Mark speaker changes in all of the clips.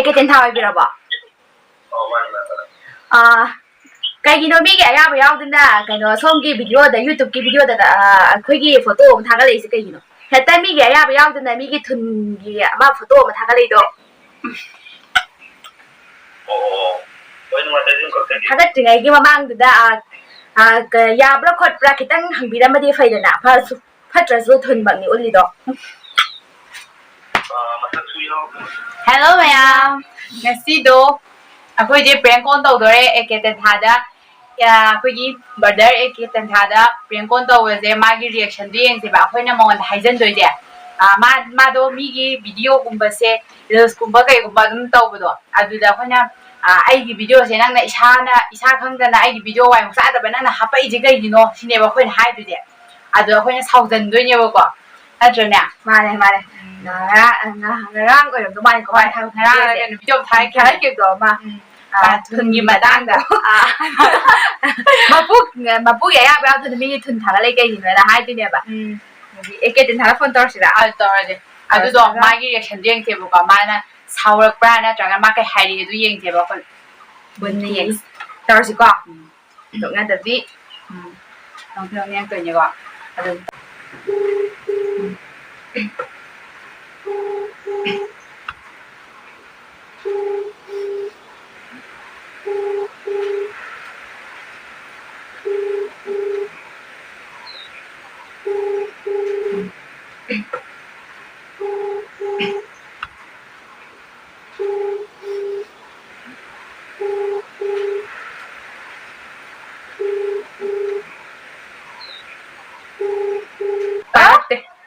Speaker 1: cái tên thao bị rồi bỏ cái gì nó biết cái gì bây giờ tin đã cái nó xong cái video đó YouTube cái video đó cái gì photo mà thằng cái lấy cái gì nó hiện tại biết cái gì bây giờ tin đã biết cái thun cái mà photo mà thằng cái lấy đó thằng cái chuyện này cái mà mang tin đã cái ya bro khot bra cái tăng hàng bị làm gì phải được nè phát ra số thun bằng nhiều gì đó
Speaker 2: Hello ma'am ngasido akhoi je prank call tawdore eketen thada ya akhoi gi brother eketen thada prank call tawse magi reaction di yeng se ba akhoi na mon haijan doi je ma do mi gi video gumba se reels gumba kai gumba dum tawbodo adu da akhoi na ai gi video se nang na isa khangda na ai gi video wa sa da bana na hapai je gai gi no sine ba akhoi na hai du je adu akhoi na saujan doi ne ba ko atrona
Speaker 1: mane ngarang ko yung dumain ko ay thang
Speaker 2: ngarang video thai
Speaker 1: kaya kito ma thun gi ma dang da mapuk ya ba thun mi thun thang le kai ni na hai ti ne ba e ke tin thang phone tor sira
Speaker 2: tor je adu do ma gi reaction jeng te bu ka ma na saurak pra na tra ma kai hai ri du yeng te ba ko
Speaker 1: bun ni yeng tor si ko do nga da vi
Speaker 2: tong thong yang to ni ko adu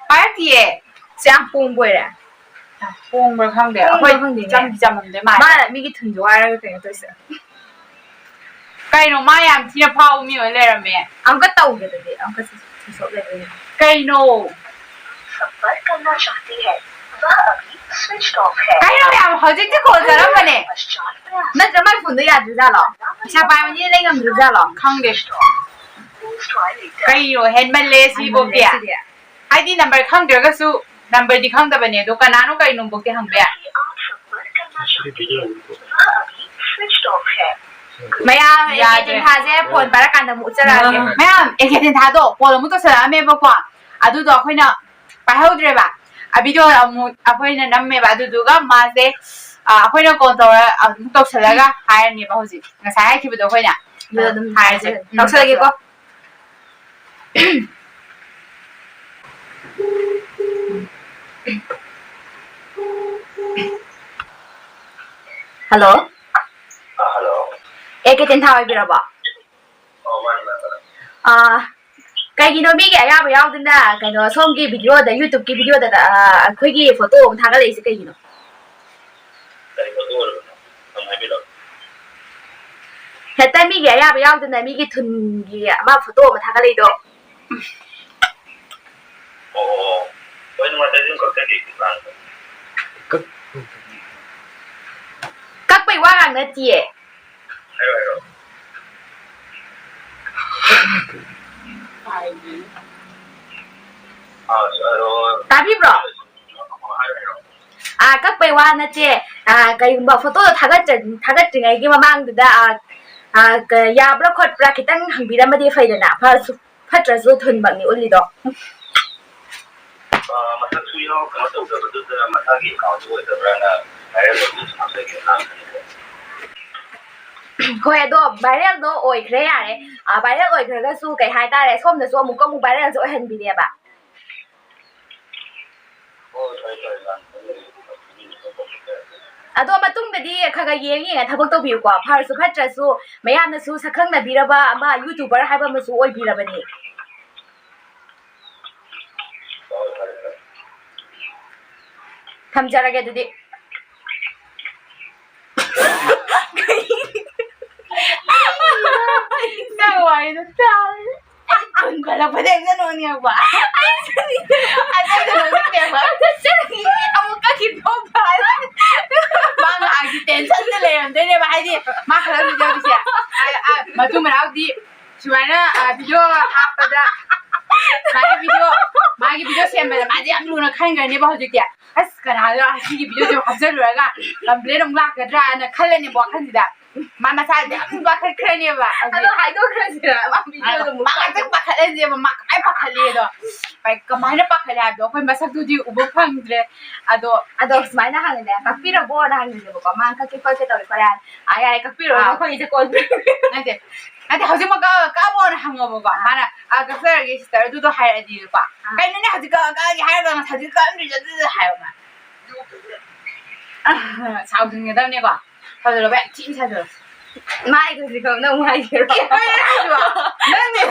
Speaker 2: party
Speaker 1: sang pung boy ra
Speaker 2: pung bơ khang de akhoi jam de ma
Speaker 1: mi gi thun jo ara ke to se
Speaker 2: kai no ma yam thi phau mi oi le ra me
Speaker 1: am ka tau ge de am ka so le de
Speaker 2: kai no
Speaker 3: संपर्क करना चाहती है वह अभी switch off है
Speaker 2: kai no yam hojik ti ko jara ma ne
Speaker 3: पश्चात प्रयास
Speaker 1: na zama phun da ya ju da lo sa pa ma ni le ngam ju da lo
Speaker 2: khang de
Speaker 3: Please try later.
Speaker 2: kai no head man le si bo pya ID number khang de ga su number di khang da ba ne do kana no kai no bo ke hang be
Speaker 3: आप संपर्क करना चाहती है वह अभी switch off है
Speaker 1: mayam e ke tin tha je phone para kan da mu chara ge
Speaker 2: mayam e ke tin tha do polo mu to sa me ba kwa adu do akhoi na pa hau dre ba a video amu akhoi na nam me ba adu du ga ma se akhoi na kon to mu to sala ga hai ni ba hoji nga sai ki bu do akhoi na
Speaker 1: yo dum
Speaker 2: hai je
Speaker 1: tau sa ge ko hello
Speaker 4: hello
Speaker 1: e ke tin tha bi ra ba cái gì nó biết cái gì bây giờ tin đã cái nó xong cái video đó YouTube cái video đó cái gì photo mà thằng cái lấy cái gì nó hiện tại biết cái gì bây giờ tin đã biết cái thun cái mà photo mà thằng cái lấy đó các bạnว่ากันนะจีtapi bro các bạnว่านะจีcái mà photo thằng cái chuyện này cái mà mang từ đó cái ya bro khot bra cái tăng hàng bị làm gì phải được nè phát ra số thun bằng nhiều gì đó hồi đó viral đó oi khre ya re viral oi khre ga su kai hai ta re som da su mu ko mu viral so hen bi le ba ado matung da di khaga yeng yeng thabak to bi kwa phar su phat tra su mayam na su sakhang na bi ra ba ama youtuber hai ba ma su oi bi ra ba ni tham jara ge dudi
Speaker 2: sao vậy nó sao đừng gọi là phải đem cái nồi nhiều quá anh đem cái nồi nước đẹp quá ông có kịp không phải mang ai thì tiền sẵn cho liền đây này bài đi mang cái video đi xả mà tôi mình áo đi chú này nó video hấp ra máy video ꯃꯥꯒꯤ video ꯁꯦꯝꯕꯗ ꯃꯥꯗꯤ ꯌꯥꯝ ꯂꯨꯅ ꯈꯟꯈ꯭ꯔꯅꯦꯕ ꯍꯧꯖꯤꯛꯇꯤ ꯑꯁ ꯀꯅꯥꯗꯣ ꯁꯤꯒꯤ ꯚꯤꯗꯤꯑꯣꯁꯦ ꯍꯥꯞꯆꯜꯂꯨꯔꯒ complain ꯑꯃꯨꯛ ꯂꯥꯛꯀꯗ꯭ꯔꯥꯅ ꯈꯜꯂꯅꯦꯕ ꯋꯥꯈꯜꯁꯤꯗ ꯃꯥ ꯃꯁꯥꯗꯤ ꯌꯥꯝ ꯄꯥꯈꯠꯈ꯭ꯔꯅꯦꯕ
Speaker 1: ꯑꯗꯣ ꯍꯥꯏꯗꯣꯛꯈ꯭ꯔꯁꯤꯔ ꯃꯥ ꯚꯤꯗꯤꯑꯣꯗꯣ
Speaker 2: ꯃꯥ ꯉꯥꯛꯇꯪ ꯄꯥꯈꯠꯂꯁꯦꯕ ꯃꯥ ꯀꯃꯥꯏꯅ ꯄꯥꯈꯠꯂꯦꯗꯣ ꯀꯃꯥꯏꯅ ꯄꯥꯈꯠꯂꯦ ꯍꯥꯏꯕꯗꯣ ꯑꯩꯈꯣꯏ ꯃꯁꯛꯇꯨꯗꯤ ꯎꯕ ꯐꯪꯗ꯭ꯔꯦ ꯑꯗꯣ
Speaker 1: ꯁꯨꯃꯥꯏꯅ ꯍꯪꯉꯤꯅꯦ ꯀꯛꯄꯤꯔꯕꯣꯅ ꯍꯪꯉꯤꯅꯦꯕꯀꯣ ꯃꯥꯅ ꯀꯛꯀꯦ ꯈꯣꯠꯀꯦ ꯇꯧꯔꯦ ꯈꯣꯠꯂꯦ ꯌꯥꯔꯦ ꯀꯛꯄꯤꯔꯣꯏ ꯑꯩꯈꯣꯏꯒꯤꯁꯦ ꯀꯣꯜ
Speaker 2: ꯅꯠꯇꯦ ꯍꯧꯖꯤꯛꯃꯛ ꯀꯛꯑꯕꯣꯅ ꯍꯪꯉꯣꯕꯀꯣ ꯃꯥꯅ ꯀꯛꯆꯔꯒꯦ ꯁꯤꯁꯇꯔ ꯑꯗꯨꯗꯣ ꯍꯥꯏꯔꯛꯑꯗꯤꯀꯣ ꯀꯩꯅꯣꯅꯦ ꯍꯧꯖꯤꯛ ꯀꯛꯑꯒꯦ ꯍꯥꯏꯔꯒ ꯍꯧꯖꯤꯛ ꯀꯛꯑꯝꯗ꯭ꯔꯤꯁꯦ ꯑꯗꯨꯗ ꯍꯥꯏꯕ ꯁꯥꯎꯖꯤꯟꯒꯗꯕꯅꯦꯀꯣ ꯁꯥꯎꯖꯜꯂꯕ ꯌꯥꯝ ꯊꯤꯅ ꯁꯥꯎꯖꯜꯂꯣ
Speaker 1: ꯃꯥꯏꯒꯁꯤ ꯀꯧꯅ ꯑꯃꯨꯛ ꯍꯥꯏꯒꯦꯔꯣ
Speaker 2: ꯅꯪꯅꯦ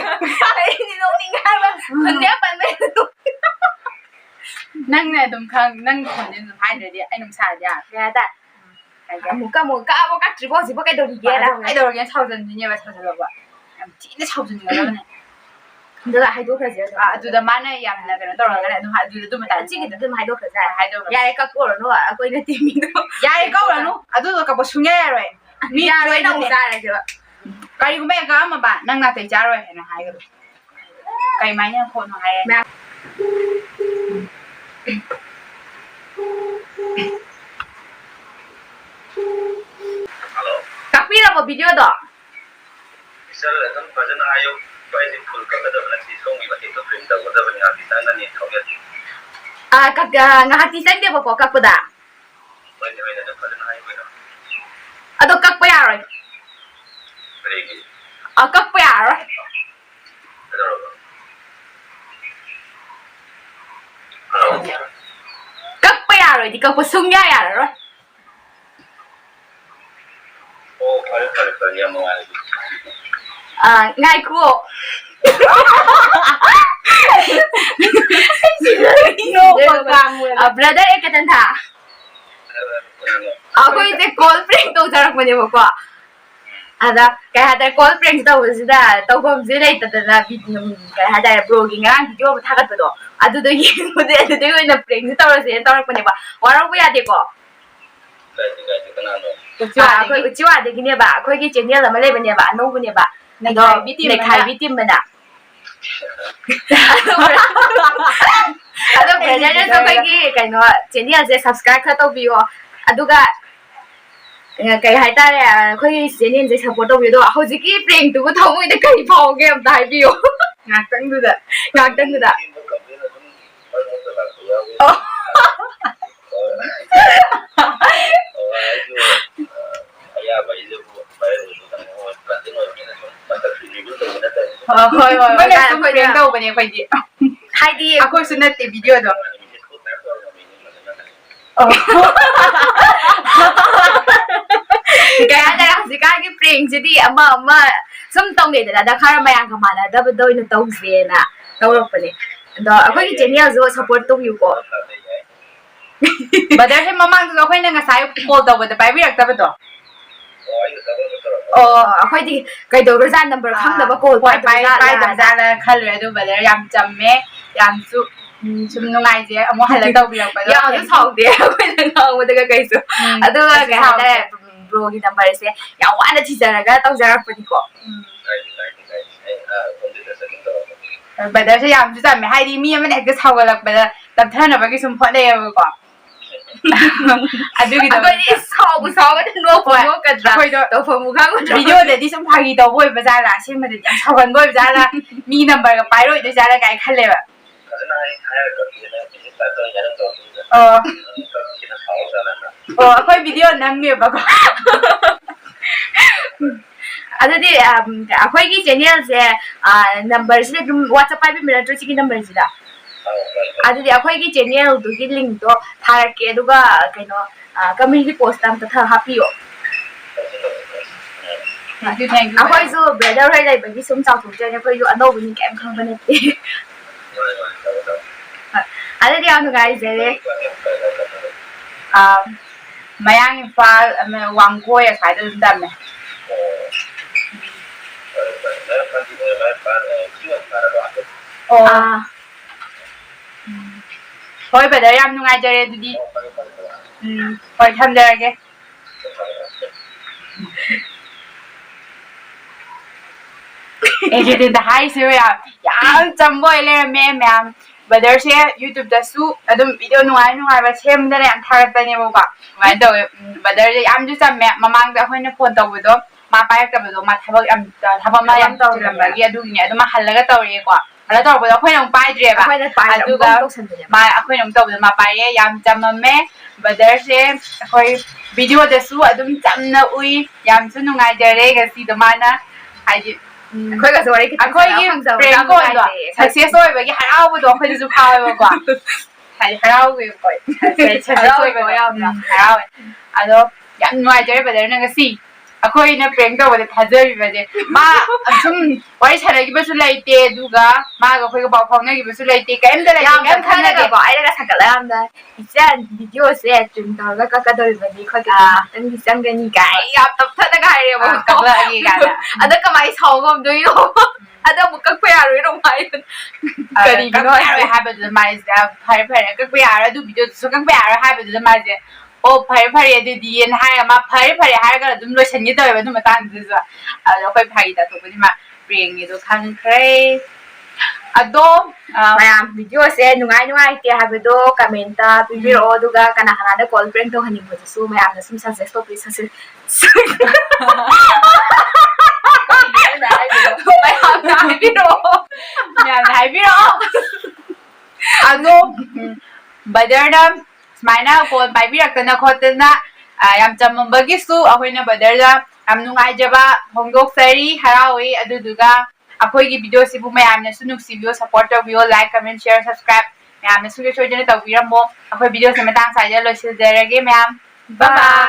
Speaker 1: ꯑꯩꯗꯤ ꯅꯣꯛꯅꯤꯡꯉꯦ ꯍꯥꯏꯕ ꯈꯨꯟꯗꯦ ꯄꯟꯕꯩ
Speaker 2: ꯅꯪꯅ ꯑꯗꯨꯝ ꯅꯪꯒꯤ ꯈꯣꯟꯖꯦꯜ ꯑꯗꯨꯝ ꯍꯥꯏꯗ꯭ꯔꯗꯤ ꯑꯩ ꯑꯗꯨꯝ ꯁꯥꯔꯗꯤ ꯌꯥꯔꯦ
Speaker 1: ꯑꯃꯨꯛ ꯀꯛꯑꯕꯣ ꯀꯛꯇ꯭ꯔꯤꯕꯣ ꯍꯧꯖꯤꯛꯄꯣ ꯀꯩꯗꯧꯔꯤꯒꯦꯅ
Speaker 2: ꯀꯩꯗꯧꯔꯒꯦ ꯁꯥꯎꯖꯟꯗꯣꯏꯅꯦꯕ ꯁꯥꯎꯖꯜꯂꯕ ꯌꯥꯝ ꯊꯤꯅ ꯁꯥꯎꯖꯟꯒꯗꯕꯅꯦ
Speaker 1: ꯑꯗꯨꯒ ꯍꯥꯏꯗꯣꯛꯈ꯭ꯔꯁꯦ
Speaker 2: ꯑꯗꯨꯗ ꯃꯥꯅ ꯌꯥꯝꯅ ꯀꯩꯅꯣ ꯇꯧꯔꯒꯅꯦ ꯑꯗꯨꯝ ꯑꯗꯨꯗ ꯃꯇꯥꯡ
Speaker 1: ꯁꯤꯒꯤꯗ ꯑꯗꯨꯝ ꯍꯥꯏꯗꯣꯛꯈ꯭ꯔꯁꯦ
Speaker 2: ꯍꯥꯏꯗꯣꯛꯈ꯭ꯔꯁꯦ
Speaker 1: ꯌꯥꯔꯦ ꯀꯛꯄꯣꯔꯅꯣ ꯑꯩꯈꯣꯏꯅ ꯇꯤꯃꯤꯗꯣ
Speaker 2: ꯌꯥꯔꯦ ꯀꯧꯔꯅꯨ ꯑꯗꯨꯗꯣ ꯀꯛꯄ ꯁꯨꯡꯌꯥ ꯌꯥꯔꯣꯏ ꯃꯤ
Speaker 1: ꯌꯥꯔꯣꯏꯅ ꯑꯃꯨꯛ ꯆꯥꯔꯁꯦꯕ
Speaker 2: ꯀꯔꯤꯒꯨꯝꯕ ꯍꯦꯛ ꯀꯛꯑꯝꯃꯕ ꯅꯪ ꯅꯥꯇꯩ ꯆꯥꯔꯣꯏ ꯍꯥꯏꯅ ꯍꯥꯏꯒꯗꯣ ꯀꯩꯃꯥꯏꯅ ꯈꯣꯠꯅꯣ ꯍꯥꯏꯔꯦ
Speaker 1: ꯀꯛꯄꯤꯔꯕꯣ ꯚꯤꯗꯤꯑꯣꯗꯣ
Speaker 4: ꯏꯆꯜ ꯑꯗꯨꯝ ꯐꯖꯅ ꯍꯥꯏꯌꯨ ꯑꯩꯈꯣꯏꯗꯤ ꯐꯨꯜ ꯀꯛꯀꯗꯕ ꯅꯠꯇꯦ ꯁꯣꯝꯒꯤ ꯃꯇꯦꯡꯗꯣ ꯄ꯭ꯔꯤꯟ ꯇꯧꯒꯗꯕꯅꯤ ꯉꯥꯛꯇꯤ ꯆꯪꯒꯅꯤ ꯊꯧꯒꯠꯂꯤ
Speaker 1: ꯉꯥꯏꯍꯥꯛꯇꯤ ꯆꯪꯗꯦꯕꯀꯣ ꯀꯛꯄꯗ
Speaker 4: ꯍꯣꯏꯅꯦ ꯑꯗꯨꯝ ꯐꯖꯅ ꯍꯥꯏꯌꯨ ꯀꯩꯅꯣ
Speaker 1: ꯑꯗꯣ ꯀꯛꯄ ꯌꯥꯔꯣꯏ
Speaker 4: ꯀꯔꯤꯒꯤ
Speaker 1: ꯀꯛꯄ ꯌꯥꯔꯣꯏ
Speaker 4: ꯀꯩꯗꯧꯔꯕ ꯍꯜꯂꯣ
Speaker 1: ꯀꯛꯄ ꯌꯥꯔꯣꯏꯗꯤ ꯀꯛꯄ ꯁꯨꯡꯌꯥ ꯌꯥꯔꯔꯣꯏ
Speaker 4: ꯑꯣ ꯐꯔꯦ ꯌꯥꯝ ꯅꯨꯡꯉꯥꯏꯔꯦ
Speaker 1: ꯉꯥꯏꯈꯣ ꯕ꯭ꯔꯗꯔ ꯑꯦꯀꯦꯇꯟꯊꯥ ꯑꯩꯈꯣꯏꯁꯦ ꯀꯣꯜ ꯄ꯭ꯔꯦꯡ ꯇꯧꯖꯔꯛꯄꯅꯦꯕꯀꯣ ꯑꯗ ꯀꯩ ꯍꯥꯏꯇꯥꯔꯦ ꯀꯣꯜ ꯄ꯭ꯔꯦꯡ ꯇꯧꯕꯁꯤꯗ ꯇꯧꯐꯝꯁꯦ ꯂꯩꯇꯗꯅ ꯀꯩ ꯍꯥꯏꯇꯥꯔꯦ ꯕ꯭ꯔꯣꯒꯤ ꯉꯔꯥꯡ ꯚꯤꯗꯤꯑꯣ ꯑꯃ ꯊꯥꯒꯠꯄꯗꯣ ꯑꯗꯨꯗꯣ ꯌꯦꯡꯕꯗꯤ ꯑꯗꯨꯗꯩ ꯑꯣꯏꯅ ꯄ꯭ꯔꯦꯡꯁꯦ ꯇꯧꯔꯁꯦꯅ ꯇꯧꯔꯛꯄꯅꯦꯕ ꯋꯥꯔꯧꯕ ꯌꯥꯗꯦꯀꯣ
Speaker 4: ꯀꯥꯏꯗꯦ ꯀꯅꯥꯅꯣ
Speaker 1: ꯑꯩꯈꯣꯏ ꯎꯆꯤꯋꯥꯗꯒꯤꯅꯦꯕ ꯑꯩꯈꯣꯏꯒꯤ ꯆꯦꯅꯦꯜ ꯑꯃ ꯂꯩꯕꯅꯦꯕ ꯑꯅꯧꯕꯅꯦꯕ ꯑꯗꯣ ꯅꯩꯈꯥꯏꯕꯤ ꯇꯤꯝꯕꯅ ꯑꯗꯣ ꯕ꯭ꯔꯗꯔꯅꯁꯨ ꯑꯩꯈꯣꯏꯒꯤ ꯀꯩꯅꯣ ꯆꯦꯅꯦꯜꯁꯦ ꯁꯕꯁꯀ꯭ꯔꯥꯏꯕ ꯈꯔ ꯇꯧꯕꯤꯌꯣ ꯑꯗꯨꯒ ꯀꯩ ꯍꯥꯏꯇꯥꯔꯦ ꯑꯩꯈꯣꯏꯒꯤ ꯆꯦꯅꯦꯜꯁꯦ ꯁꯞꯄꯣꯔꯠ ꯇꯧꯕꯤꯌꯣ ꯑꯗꯣ ꯍꯧꯖꯤꯛꯀꯤ ꯄ꯭ꯔꯦꯡꯇꯨꯕꯨ ꯊꯃꯣꯏꯗ ꯀꯔꯤ ꯐꯥꯎꯒꯦ ꯑꯝꯇ ꯍꯥꯏꯕꯤꯌꯣ ꯉꯥꯛꯇꯪꯗꯨꯗ
Speaker 4: ꯑꯌꯥꯕ ꯑꯩꯁꯨ
Speaker 2: ꯍꯣꯏ ꯄ꯭ꯔꯦꯡ ꯇꯧꯕꯅꯦ ꯑꯩꯈꯣꯏꯗꯤ
Speaker 1: ꯍꯥꯏꯗꯤ
Speaker 2: ꯑꯩꯈꯣꯏꯁꯨ ꯅꯠꯇꯦ ꯚꯤꯗꯤꯑꯣꯗꯣ
Speaker 1: ꯀꯩ ꯍꯥꯏꯇꯥꯔꯦ ꯍꯧꯖꯤꯛꯀꯥꯟꯒꯤ ꯄ꯭ꯔꯦꯡꯁꯤꯗꯤ ꯑꯃ ꯁꯨꯝ ꯇꯧꯅꯩꯗꯅ ꯑꯗ ꯈꯔ ꯃꯌꯥꯝꯒ ꯃꯥꯟꯅꯗꯕꯗ ꯑꯣꯏꯅ ꯇꯧꯁꯦꯅ ꯇꯧꯔꯛꯄꯅꯦ ꯑꯗꯣ ꯑꯩꯈꯣꯏꯒꯤ ꯆꯦꯅꯦꯜꯁꯨ ꯁꯞꯄꯣꯔꯠ ꯇꯧꯕꯤꯌꯨꯀꯣ
Speaker 2: ꯕ꯭ꯔꯗꯔꯁꯦ ꯃꯃꯥꯡꯗꯁꯨ ꯑꯩꯈꯣꯏꯅ ꯉꯁꯥꯏ ꯀꯣꯜ ꯇꯧꯕꯗ ꯄꯥꯏꯕꯤꯔꯛꯇꯕꯗꯣ
Speaker 1: ꯑꯩꯈꯣꯏꯗꯤ ꯀꯩꯗꯧꯔꯖꯥꯠ ꯅꯝꯕꯔ ꯈꯪꯗꯕ ꯀꯣꯜ
Speaker 2: ꯄꯥꯏꯗꯕꯖꯥꯠꯂ ꯈꯜꯂꯨꯔꯦ ꯑꯗꯨ ꯕ꯭ꯔꯗꯔ ꯌꯥꯝ ꯆꯝꯃꯦ ꯌꯥꯝꯁꯨ ꯁꯨꯝ ꯅꯨꯡꯉꯥꯏꯖꯩ ꯑꯃꯨꯛ ꯍꯜꯂ ꯇꯧꯕꯤꯔꯛꯄꯗꯣ
Speaker 1: ꯌꯥꯝꯅ ꯁꯥꯎꯗꯦ ꯑꯩꯈꯣꯏꯅ ꯉꯥꯡꯕꯗꯒ ꯀꯩꯁꯨ ꯑꯗꯨꯒ ꯀꯩ ꯍꯥꯏꯇꯥꯔꯦ ꯕ꯭ꯔꯣꯒꯤ ꯅꯝꯕꯔꯁꯦ ꯌꯥꯝ ꯋꯥꯅ ꯊꯤꯖꯔꯒ ꯇꯧꯖꯔꯛꯄꯅꯤꯀꯣ
Speaker 2: ꯕ꯭ꯔꯗꯔꯁꯦ ꯌꯥꯝꯁꯨ ꯆꯝꯃꯦ ꯍꯥꯏꯗꯤ ꯃꯤ ꯑꯃꯅ ꯍꯦꯛꯇ ꯁꯥꯎꯒꯠꯂꯛꯄꯗ ꯇꯞꯊꯅꯕꯒꯤ ꯁꯨم ꯍꯣꯠꯅꯩꯌꯦꯕꯀꯣ
Speaker 1: ꯑꯩꯈꯣꯏꯗꯤ ꯁꯥꯎꯕꯗ ꯅꯣꯛꯀꯗ꯭ꯔꯥ
Speaker 2: ꯑꯩꯈꯣꯏꯗꯣ
Speaker 1: ꯇꯧꯐꯝ ꯈꯪꯉꯣꯏꯗ꯭ꯔꯥ
Speaker 2: ꯚꯤꯗꯤꯑꯣꯗꯗꯤ ꯁꯨꯝ ꯐꯥꯒꯤ ꯇꯧꯕ ꯑꯣꯏꯕ ꯖꯥꯠꯂꯥ ꯑꯁꯦꯡꯕꯗꯗꯤ ꯌꯥꯝ ꯁꯥꯎꯒꯟꯕ ꯑꯣꯏꯕ ꯖꯥꯠꯂꯥ ꯃꯤ ꯅꯝꯕꯔꯒ ꯄꯥꯏꯔꯣꯏꯗꯣꯏ ꯖꯥꯠꯂꯥ ꯀꯥꯏꯅ ꯈꯜꯂꯦꯕ ꯑꯩꯈꯣꯏ ꯚꯤꯗꯤꯑꯣ ꯅꯝꯃꯦꯕꯀꯣ
Speaker 1: ꯑꯗꯨꯗꯤ ꯑꯩꯈꯣꯏꯒꯤ ꯆꯦꯅꯦꯜꯁꯦ ꯅꯝꯕꯔꯁꯤꯗ ꯑꯗꯨꯝ ꯋꯥꯆꯞ ꯄꯥꯏꯕꯤꯕ ꯅꯠꯇ꯭ꯔꯣ ꯁꯤꯒꯤ ꯅꯝꯕꯔꯁꯤꯗ ꯑꯗꯨꯗꯤ ꯑꯩꯈꯣꯏꯒꯤ ꯆꯦꯅꯦꯜꯗꯨꯒꯤ ꯂꯤꯡꯛꯇꯣ ꯊꯥꯔꯛꯀꯦ ꯑꯗꯨꯒ ꯀꯩꯅꯣ ꯀꯝꯃ꯭ꯌꯨꯅꯤꯇꯤ ꯄꯣꯁꯇ ꯑꯝꯇ ꯍꯥꯞꯄꯤꯌꯣ ꯑꯩꯈꯣꯏꯁꯨ ꯕ꯭ꯔꯗꯔ ꯍꯣꯏ ꯂꯩꯕꯒꯤ ꯁꯨꯝ ꯆꯥꯎꯊꯣꯛꯆꯔꯤ ꯑꯩꯈꯣꯏꯁꯨ ꯑꯅꯧꯕꯅꯤ ꯀꯩꯝ ꯈꯪꯕ ꯅꯠꯇꯦ ꯑꯗꯨꯗꯤ ꯌꯥꯝ ꯅꯨꯡꯉꯥꯏꯖꯔꯦ
Speaker 2: ꯃꯌꯥꯡ ꯏꯝꯐꯥꯜ ꯋꯥꯡꯒꯣꯏ ꯑꯁ꯭ꯋꯥꯏꯗ ꯑꯗꯨꯝ ꯇꯝꯃꯦ ꯍꯣꯏ ꯕ꯭ꯔꯗꯔ ꯌꯥꯝ ꯅꯨꯡꯉꯥꯏꯖꯔꯦ ꯑꯗꯨꯗꯤ ꯍꯣꯏ ꯊꯝꯖꯔꯒꯦ ꯑꯦꯖꯦꯟꯗ ꯍꯥꯏꯁꯦ ꯌꯥꯝ ꯆꯝꯕ ꯑꯣꯏ ꯂꯩꯔꯝꯃꯦ ꯃꯌꯥꯝ ꯕ꯭ꯔꯗꯔꯁꯦ ꯌꯨꯇ꯭ꯌꯨꯕꯇꯁꯨ ꯑꯗꯨꯝ ꯚꯤꯗꯤꯑꯣ ꯅꯨꯡꯉꯥꯏꯕ ꯁꯦꯝꯗꯅ ꯌꯥꯝ ꯊꯥꯒꯠꯄꯅꯦꯕꯀꯣ ꯑꯗꯨꯃꯥꯏꯅ ꯇꯧꯋꯦ ꯕ꯭ꯔꯗꯔꯁꯦ ꯌꯥꯝꯁꯨ ꯆꯝꯃꯦ ꯃꯃꯥꯡꯗ ꯑꯩꯈꯣꯏꯅ ꯐꯣꯟ ꯇꯧꯕꯗꯣ ꯃꯥ ꯄꯥꯏꯔꯛꯇꯕꯗꯣ ꯃꯥ ꯊꯕꯛ ꯑꯃ ꯌꯥꯝ ꯇꯧꯔꯝꯕꯒꯤ ꯑꯗꯨꯒꯤꯅꯦ ꯑꯗꯨꯝ ꯍꯜꯂꯒ ꯇꯧꯔꯛꯑꯦꯀꯣ ꯍꯜꯂꯒ ꯇꯧꯔꯛꯄꯗꯣ ꯑꯩꯈꯣꯏꯅ ꯑꯃꯨꯛ ꯄꯥꯏꯗ꯭ꯔꯦꯕ ꯑꯗꯨꯒ ꯑꯩꯈꯣꯏꯅ ꯑꯃꯨꯛ ꯇꯧꯕꯗ ꯃꯥ ꯄꯥꯏꯔꯦ ꯌꯥꯝ ꯆꯝꯃꯝꯃꯦ ꯕ꯭ꯔꯗꯔꯁꯦ ꯑꯩꯈꯣꯏ ꯚꯤꯗꯤꯑꯣꯗꯁꯨ ꯑꯗꯨꯝ ꯆꯝꯅ ꯎꯏ ꯌꯥꯝꯁꯨ ꯅꯨꯡꯉꯥꯏꯖꯔꯦ ꯉꯁꯤꯗꯣ ꯃꯥꯅ ꯍꯥꯏꯗꯤ
Speaker 1: ꯑꯩꯈꯣꯏꯒꯁꯨ ꯋꯥꯔꯤ ꯈꯤꯇꯪ
Speaker 2: ꯑꯩꯈꯣꯏꯒꯤ ꯄ꯭ꯔꯦꯡ ꯀꯣꯜꯗꯣ ꯁꯛꯁꯦꯁ ꯑꯣꯏꯕꯒꯤ ꯍꯔꯥꯎꯕꯗꯣ ꯑꯩꯈꯣꯏꯗꯁꯨ ꯐꯥꯎꯋꯦꯕꯀꯣ ꯍꯥꯏꯗꯤ ꯍꯔꯥꯎꯋꯦꯕꯀꯣ ꯁꯛꯁꯦꯁ ꯑꯣꯏꯕꯗꯣ ꯍꯔꯥꯎꯋꯦ ꯑꯗꯣ ꯌꯥꯝ ꯅꯨꯡꯉꯥꯏꯖꯔꯦ ꯕ꯭ꯔꯗꯔꯅ ꯉꯁꯤ ꯑꯩꯈꯣꯏꯅ ꯄ꯭ꯔꯦꯡ ꯇꯧꯕꯗ ꯊꯥꯖꯔꯤꯕꯁꯦ ꯃꯥ ꯁꯨꯝ ꯋꯥꯔꯤ ꯁꯥꯟꯅꯈꯤꯕꯁꯨ ꯂꯩꯇꯦ ꯑꯗꯨꯒ ꯃꯥꯒ ꯑꯩꯈꯣꯏꯒ ꯄꯥꯎ ꯐꯥꯎꯅꯈꯤꯕꯁꯨ ꯂꯩꯇꯦ ꯀꯩꯝꯇ ꯂꯩꯇꯦ ꯀꯩꯝ ꯈꯟꯅꯗꯦꯀꯣ
Speaker 1: ꯑꯩꯅꯒ ꯁꯥꯒꯠꯂꯛꯑꯝꯗ ꯏꯆꯟ ꯚꯤꯗꯤꯑꯣꯁꯦ ꯇ꯭ꯔꯤꯝ ꯇꯧꯔꯒ ꯀꯛꯀꯗꯧꯔꯤꯕꯅꯤ ꯈꯣꯠꯀꯗꯧꯔꯤꯕꯅꯤ ꯆꯪꯒꯅꯤ ꯀꯥꯏ ꯌꯥꯝ ꯇꯞꯊꯅꯒ ꯍꯥꯏꯔꯦꯕ
Speaker 2: ꯀꯛꯂꯛꯑꯒꯦ ꯀꯥꯏꯅ
Speaker 1: ꯑꯗ ꯀꯃꯥꯏꯅ ꯁꯥꯎ ꯉꯝꯗꯣꯏꯅോ ꯑꯗ ꯑꯃꯨꯛ ꯀꯛꯄ ꯌꯥꯔꯣꯏꯅ ꯑꯃꯨꯛ ꯍꯥꯏꯕꯅꯤ ꯀꯔꯤꯒꯤꯅꯣ
Speaker 2: ꯌꯥꯔꯣꯏ ꯍꯥꯏꯕꯗꯨꯗ ꯃꯥꯁꯦ ꯐꯔꯦ ꯀꯛꯄ ꯌꯥꯔꯣꯏ ꯑꯗꯨ ꯚꯤꯗꯤꯑꯣꯗꯨꯁꯨ ꯀꯛꯄ ꯌꯥꯔꯣꯏ ꯍꯥꯏꯕꯗꯨꯗ ꯃꯥꯁꯦ ꯑꯣ ꯐꯔꯦ ꯑꯗꯨꯗꯤꯅ ꯍꯥꯏꯔꯒ ꯃꯥ ꯐꯔꯦ ꯍꯥꯏꯔꯒ ꯑꯗꯨꯝ ꯂꯣꯏꯁꯟꯒꯦ ꯇꯧꯋꯦꯕ ꯑꯗꯨ ꯃꯇꯥꯡꯗꯨꯗꯁꯨ ꯑꯗꯣ ꯑꯩꯈꯣই ꯐꯥꯒꯤ ꯇꯥꯊꯣꯛꯄꯗꯤ ꯃꯥ ꯄ꯭ꯔꯦꯡꯒꯤꯗꯣ ꯈꯪꯈ꯭ꯔꯦ ꯑꯗꯣ
Speaker 1: ꯃꯌꯥꯝ ꯚꯤꯗꯤꯑꯣꯁꯦ ꯅꯨꯡꯉꯥꯏꯇꯦ ꯍꯥꯏꯕꯗꯣ ꯀꯃꯦꯟꯇ ꯄꯤꯕꯤꯔꯛꯑꯣ ꯑꯗꯨꯒ ꯀꯅꯥꯗ ꯀꯣꯜ ꯄ꯭ꯔꯦꯡ ꯇꯧꯍꯟꯅꯤꯡꯕꯗꯨꯁꯨ ꯃꯌꯥꯝꯅ ꯁꯨꯝ ꯁꯖꯦꯁ ꯇꯧꯕꯤ
Speaker 2: ꯃꯌꯥꯝꯅ ꯍꯥꯏꯕꯤꯔꯛꯑꯣ ꯑꯗꯣ ꯕ꯭ꯔꯗꯔꯅ ꯁꯨꯃꯥꯏꯅ ꯐꯣꯟ ꯄꯥꯏꯕꯤꯔꯛꯇꯅ ꯈꯣꯠꯇꯅ ꯌꯥम ꯆꯝꯃꯝꯕꯒꯤꯁꯨ ꯑꯩꯈꯣꯏꯅ ꯕ꯭ꯔꯗꯔꯗ ꯌꯥꯝ ꯅꯨꯡꯉꯥꯏꯖꯕ ꯐꯣꯡꯗꯣꯛꯆꯔꯤ ꯍꯔꯥꯎꯏ ꯑꯗꯨꯗꯨꯒ ꯑꯩꯈꯣꯏꯒꯤ ꯚꯤꯗꯤꯑꯣꯁꯤꯕꯨ ꯃꯌꯥꯝꯅꯁꯨ ꯅꯨꯡꯁꯤꯕꯤꯌꯣ ꯁꯞꯄꯣꯔꯠ ꯇꯧꯕꯤꯌꯣ ꯂꯥꯏꯛ ꯀꯃꯦꯟ ꯁꯤꯌꯔ ꯁꯕꯁꯀ꯭ꯔꯥꯏꯕ ꯃꯌꯥꯝꯅ ꯁꯣꯏꯗꯅ ꯇꯧꯕꯤꯔꯝꯃꯣ ꯑꯩꯈꯣꯏ ꯚꯤꯗꯤꯑꯣꯁꯦ ꯃꯇꯥꯡ ꯁ꯭ꯋꯥꯏꯗ ꯂꯣꯏꯁꯤꯟꯖꯔꯒꯦ ꯃꯌꯥꯝ ꯕꯥꯏ ꯕꯥꯏ